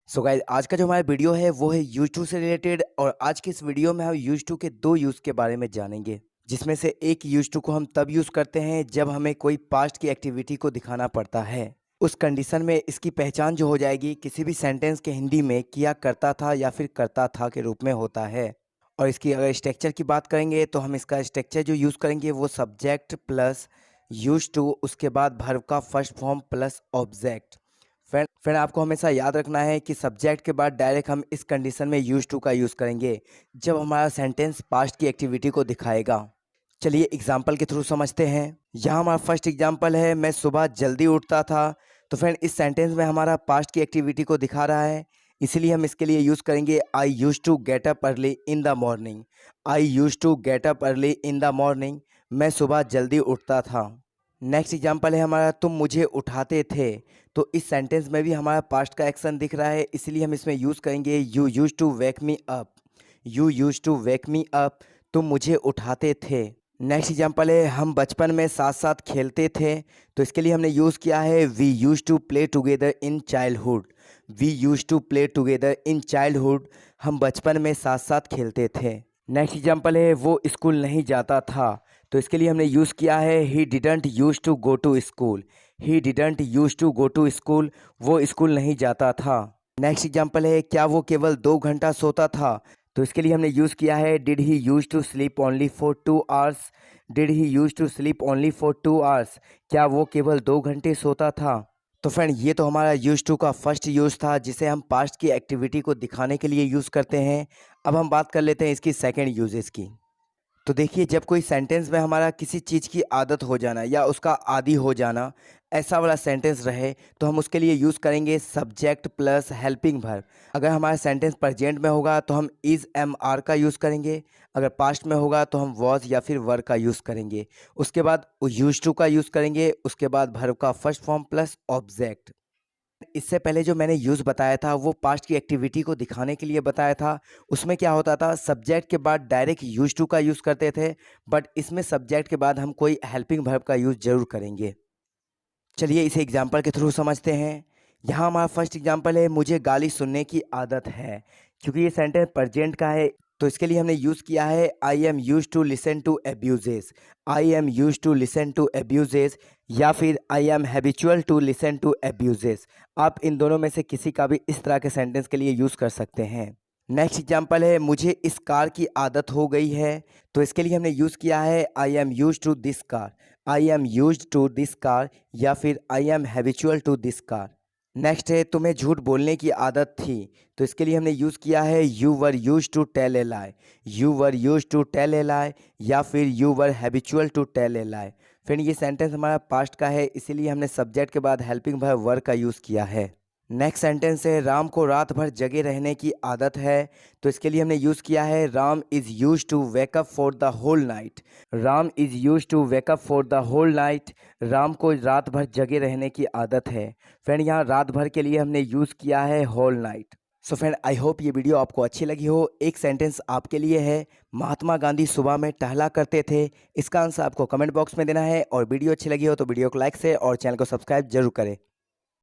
So guys आज का जो हमारा वीडियो है वो है यूज टू से रिलेटेड और आज की इस वीडियो में हम यूज टू के दो यूज़ के बारे में जानेंगे जिसमें से एक यूज टू को हम तब यूज़ करते हैं जब हमें कोई पास्ट की एक्टिविटी को दिखाना पड़ता है। उस कंडीशन में इसकी पहचान जो हो जाएगी किसी भी सेंटेंस के हिंदी में किया करता था या फिर करता था के रूप में होता है। और इसकी अगर स्ट्रक्चर की बात करेंगे तो हम इसका स्ट्रक्चर जो यूज़ करेंगे वो सब्जेक्ट प्लस यूज टू उसके बाद वर्ब का first form plus object. Friend आपको हमेशा याद रखना है कि सब्जेक्ट के बाद डायरेक्ट हम इस कंडीशन में यूज टू का यूज़ करेंगे जब हमारा सेंटेंस पास्ट की एक्टिविटी को दिखाएगा। चलिए एग्जाम्पल के थ्रू समझते हैं। यहाँ हमारा फर्स्ट एग्जाम्पल है, मैं सुबह जल्दी उठता था। तो फ्रेंड इस सेंटेंस में हमारा पास्ट की एक्टिविटी को दिखा रहा है, इसलिए हम इसके लिए यूज़ करेंगे I used to get up early in the morning. I used to get up early in the morning, मैं सुबह जल्दी उठता था। नेक्स्ट एग्जाम्पल है हमारा, तुम मुझे उठाते थे। तो इस सेंटेंस में भी हमारा पास्ट का एक्शन दिख रहा है, इसलिए हम इसमें यूज़ करेंगे you use to wake me up. You use to wake me up, तुम मुझे उठाते थे। नेक्स्ट एग्जाम्पल है, हम बचपन में साथ साथ खेलते थे। तो इसके लिए हमने यूज़ किया है we use to play together in childhood. We use to play together in childhood, हम बचपन में साथ साथ खेलते थे। नेक्स्ट एग्जाम्पल है, वो स्कूल नहीं जाता था। तो इसके लिए हमने यूज़ किया है he didn't use to go to school. He didn't use to go to school, वो स्कूल नहीं जाता था। नेक्स्ट एग्जाम्पल है, क्या वो केवल 2 घंटा सोता था। तो इसके लिए हमने यूज़ किया है did he use to sleep only for 2 hours. Did he use to sleep only for 2 hours, क्या वो केवल 2 घंटे सोता था। तो फ्रेंड ये तो हमारा यूज टू का फर्स्ट यूज़ था जिसे हम पास्ट की एक्टिविटी को दिखाने के लिए यूज़ करते हैं। अब हम बात कर लेते हैं इसकी सेकेंड यूजेस की। तो देखिए जब कोई सेंटेंस में हमारा किसी चीज़ की आदत हो जाना या उसका आदी हो जाना, ऐसा वाला सेंटेंस रहे तो हम उसके लिए यूज़ करेंगे सब्जेक्ट प्लस हेल्पिंग वर्ब। अगर हमारा सेंटेंस प्रेजेंट में होगा तो हम इज़ एम आर का यूज़ करेंगे। अगर पास्ट में होगा तो हम वॉज या फिर वर का यूज़ करेंगे। उसके बाद यूज टू का यूज़ करेंगे, उसके बाद वर्ब का फर्स्ट फॉर्म प्लस ऑब्जेक्ट। इससे पहले जो मैंने यूज़ बताया था वो पास्ट की एक्टिविटी को दिखाने के लिए बताया था। उसमें क्या होता था, सब्जेक्ट के बाद डायरेक्ट यूज टू का यूज़ करते थे, बट इसमें सब्जेक्ट के बाद हम कोई हेल्पिंग वर्ब का यूज़ ज़रूर करेंगे। चलिए इसे एग्जाम्पल के थ्रू समझते हैं। यहाँ हमारा फर्स्ट एग्जाम्पल है, मुझे गाली सुनने की आदत है। क्योंकि ये सेंटेंस प्रेजेंट का है तो इसके लिए हमने यूज़ किया है I am use to listen to abuses. I am use to listen to abuses या फिर I am habitual to listen to abuses. आप इन दोनों में से किसी का भी इस तरह के सेंटेंस के लिए यूज़ कर सकते हैं। नेक्स्ट एग्जाम्पल है, मुझे इस कार की आदत हो गई है। तो इसके लिए हमने यूज़ किया है I am use to this car. I am use to this car या फिर I am habitual to this car. Next है, तुम्हें झूठ बोलने की आदत थी। तो इसके लिए हमने यूज़ किया है you were used to tell a lie. You were used to tell a lie या फिर you were habitual to tell a lie. फिर ये सेंटेंस हमारा पास्ट का है, इसीलिए हमने सब्जेक्ट के बाद हेल्पिंग वर्ब वर का यूज़ किया है। नेक्स्ट सेंटेंस है, राम को रात भर जगे रहने की आदत है। तो इसके लिए हमने यूज़ किया है Ram is use to wake up for the whole night. Ram is use to wake up for the whole night, Ram को रात भर जगे रहने की आदत है। फ्रेंड यहाँ रात भर के लिए हमने यूज़ किया है whole night. So friend I hope ये वीडियो आपको अच्छी लगी हो। एक सेंटेंस आपके लिए है, महात्मा गांधी सुबह में टहला करते थे। इसका आंसर आपको कमेंट बॉक्स में देना है और वीडियो अच्छी लगी हो तो वीडियो को लाइक से और चैनल को सब्सक्राइब जरूर करें।